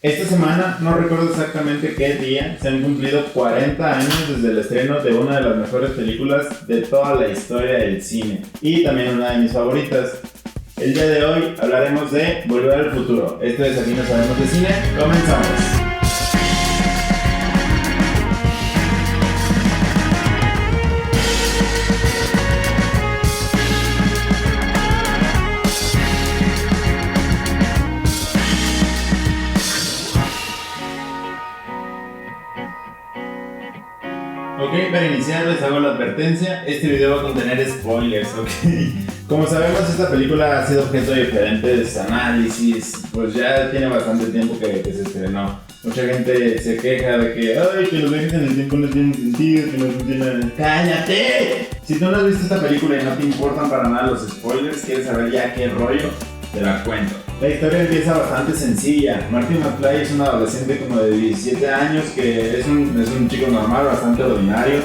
Esta semana, no recuerdo exactamente qué día, se han cumplido 40 años desde el estreno de una de las mejores películas de toda la historia del cine y también una de mis favoritas. El día de hoy hablaremos de Volver al Futuro. Esto es Aquí No Sabemos de Cine. Comenzamos. Ok, para iniciar les hago la advertencia, este video va a contener spoilers, ok. Como sabemos, esta película ha sido objeto de diferentes análisis, pues ya tiene bastante tiempo que se estrenó. Mucha gente se queja de que, ay, que los viajes en el tiempo no tienen sentido, que no funcionan. ¡Cállate! Si tú no has visto esta película y no te importan para nada los spoilers, quieres saber ya qué rollo, te la cuento. La historia empieza bastante sencilla. Marty McFly es un adolescente como de 17 años que es un chico normal, bastante ordinario,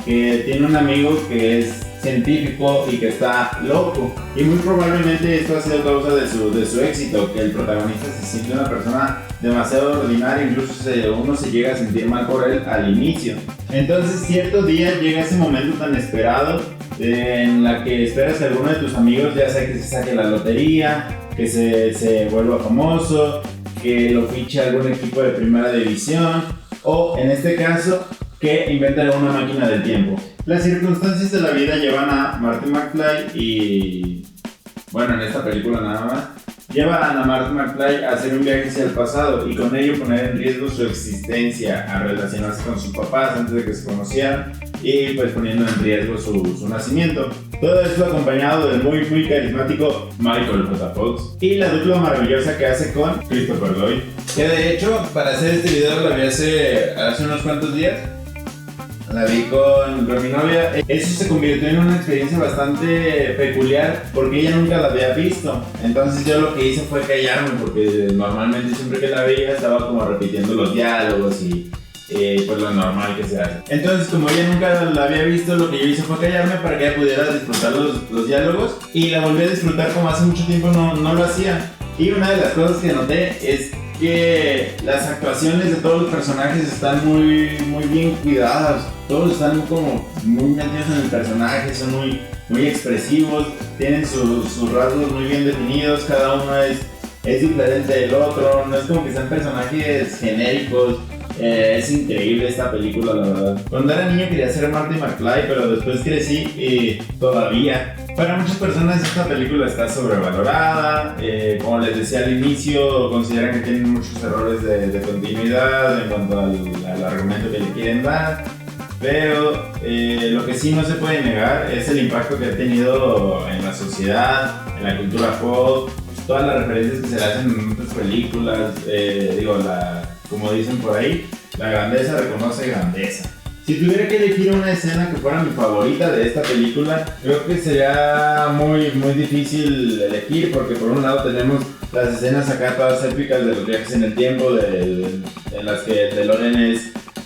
que tiene un amigo que es científico y que está loco. Y muy probablemente esto ha sido causa de su éxito, que el protagonista se siente una persona demasiado ordinaria, incluso uno se llega a sentir mal por él al inicio. Entonces cierto día llega ese momento tan esperado en la que esperas que alguno de tus amigos, ya sea que se saque la lotería, que se vuelva famoso, que lo fiche algún equipo de primera división o en este caso que inventen una máquina del tiempo. Las circunstancias de la vida llevan a Marty McFly y bueno, en esta película nada más llevan a Marty McFly a hacer un viaje hacia el pasado y con ello poner en riesgo su existencia, a relacionarse con sus papás antes de que se conocieran y pues poniendo en riesgo su nacimiento. Todo esto acompañado del muy carismático Michael J. Fox y la dupla maravillosa que hace con Christopher Lloyd, que de hecho para hacer este video la vi hace unos cuantos días. La vi con mi novia. Eso se convirtió en una experiencia bastante peculiar porque ella nunca la había visto. Entonces yo lo que hice fue callarme porque normalmente siempre que la veía estaba como repitiendo los diálogos y pues lo normal que se hace. Entonces como ella nunca la había visto, lo que yo hice fue callarme para que ella pudiera disfrutar los diálogos y la volví a disfrutar como hace mucho tiempo no lo hacía. Y una de las cosas que noté es que las actuaciones de todos los personajes están muy bien cuidadas. Todos están como muy metidos en el personaje, son muy expresivos, tienen sus rasgos muy bien definidos, cada uno es diferente del otro, no es como que sean personajes genéricos. Es increíble esta película, la verdad. Cuando era niño quería ser Marty McFly, pero después crecí y todavía. Para muchas personas esta película está sobrevalorada, como les decía al inicio, consideran que tienen muchos errores de continuidad en cuanto al argumento que le quieren dar, pero lo que sí no se puede negar es el impacto que ha tenido en la sociedad, en la cultura pop, todas las referencias que se le hacen en otras películas, como dicen por ahí, la grandeza reconoce grandeza. Si tuviera que elegir una escena que fuera mi favorita de esta película, creo que sería muy difícil elegir porque por un lado tenemos las escenas acá todas épicas de los viajes en el tiempo, en las que DeLorean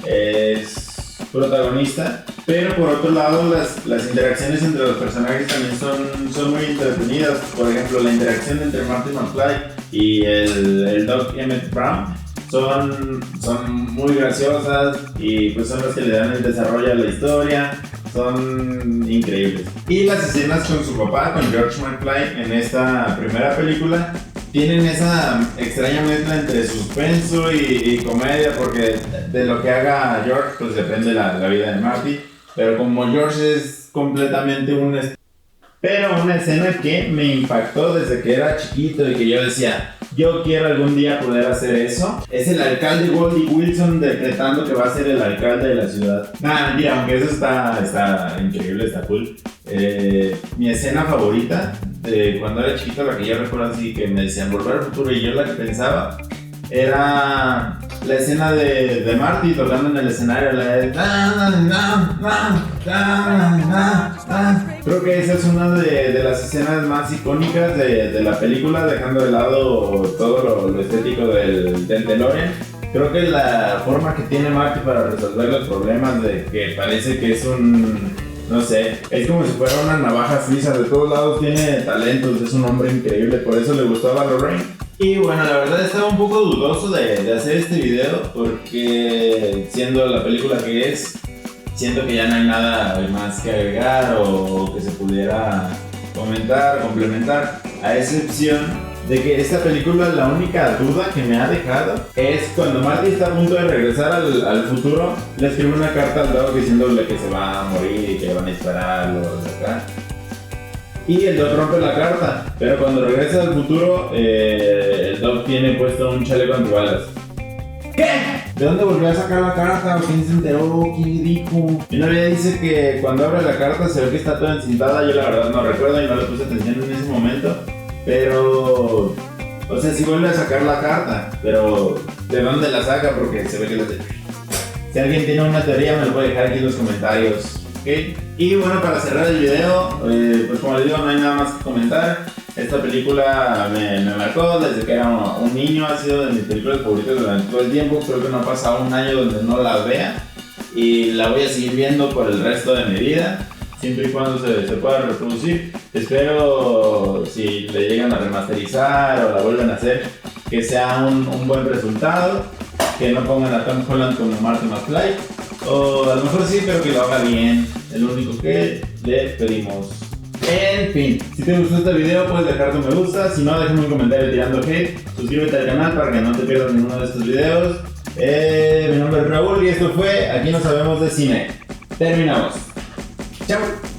es protagonista, pero por otro lado las interacciones entre los personajes también son muy entretenidas. Por ejemplo, la interacción entre Marty McFly y el Doc Emmett Brown son muy graciosas y pues son las que le dan el desarrollo a la historia, son increíbles. Y las escenas con su papá, con George McFly en esta primera película, tienen esa extraña mezcla entre suspenso y comedia, porque de lo que haga George pues depende la vida de Marty, pero como George es completamente pero una escena que me impactó desde que era chiquito y que yo decía, yo quiero algún día poder hacer eso, es el alcalde Wally Wilson decretando que va a ser el alcalde de la ciudad. Mentira, aunque eso está increíble, está cool. Mi escena favorita de cuando era chiquito, la que yo recuerdo así que me decían Volver al Futuro y yo la que pensaba era la escena de Marty tocando en el escenario, la de creo que esa es una de las escenas más icónicas de la película, dejando de lado todo lo estético del DeLorean. Creo que la forma que tiene Marty para resolver los problemas, de que parece que es no sé, es como si fuera una navaja suiza, de todos lados tiene talentos, es un hombre increíble, por eso le gustaba a Lorraine. Y bueno, la verdad estaba un poco dudoso de hacer este video porque siendo la película que es, siento que ya no hay nada más que agregar o que se pudiera comentar, complementar, a excepción de que esta película, la única duda que me ha dejado es cuando Marty está a punto de regresar al futuro, le escribe una carta al Doc diciéndole que se va a morir y que le van a disparar o acá. Y el Doc rompe la carta, pero cuando regresa al futuro, el Doc tiene puesto un chaleco antibalas. ¿Qué? ¿De dónde volvió a sacar la carta? ¿Quién se enteró? ¿Quién dijo? Mi novia dice que cuando abre la carta se ve que está toda encintada. Yo la verdad no recuerdo y no le puse atención en ese momento. Pero... o sea, sí vuelve a sacar la carta, pero ¿de dónde la saca? Porque se ve que la... Si alguien tiene una teoría me lo puede dejar aquí en los comentarios. ¿Okay? Y bueno, para cerrar el video, pues como les digo, no hay nada más que comentar. Esta película me marcó desde que era un niño, ha sido de mis películas favoritas durante todo el tiempo. Creo que no ha pasado un año donde no la vea y la voy a seguir viendo por el resto de mi vida, siempre y cuando se pueda reproducir. Espero, si le llegan a remasterizar o la vuelven a hacer, que sea un buen resultado, que no pongan a Tom Holland como Marty McFly, o a lo mejor sí, pero que lo haga bien, es lo único que le pedimos. En fin, si te gustó este video puedes dejar tu me gusta, si no déjame un comentario tirando hate, suscríbete al canal para que no te pierdas ninguno de estos videos. Mi nombre es Raúl y esto fue Aquí no sabemos de cine. Terminamos. Chao.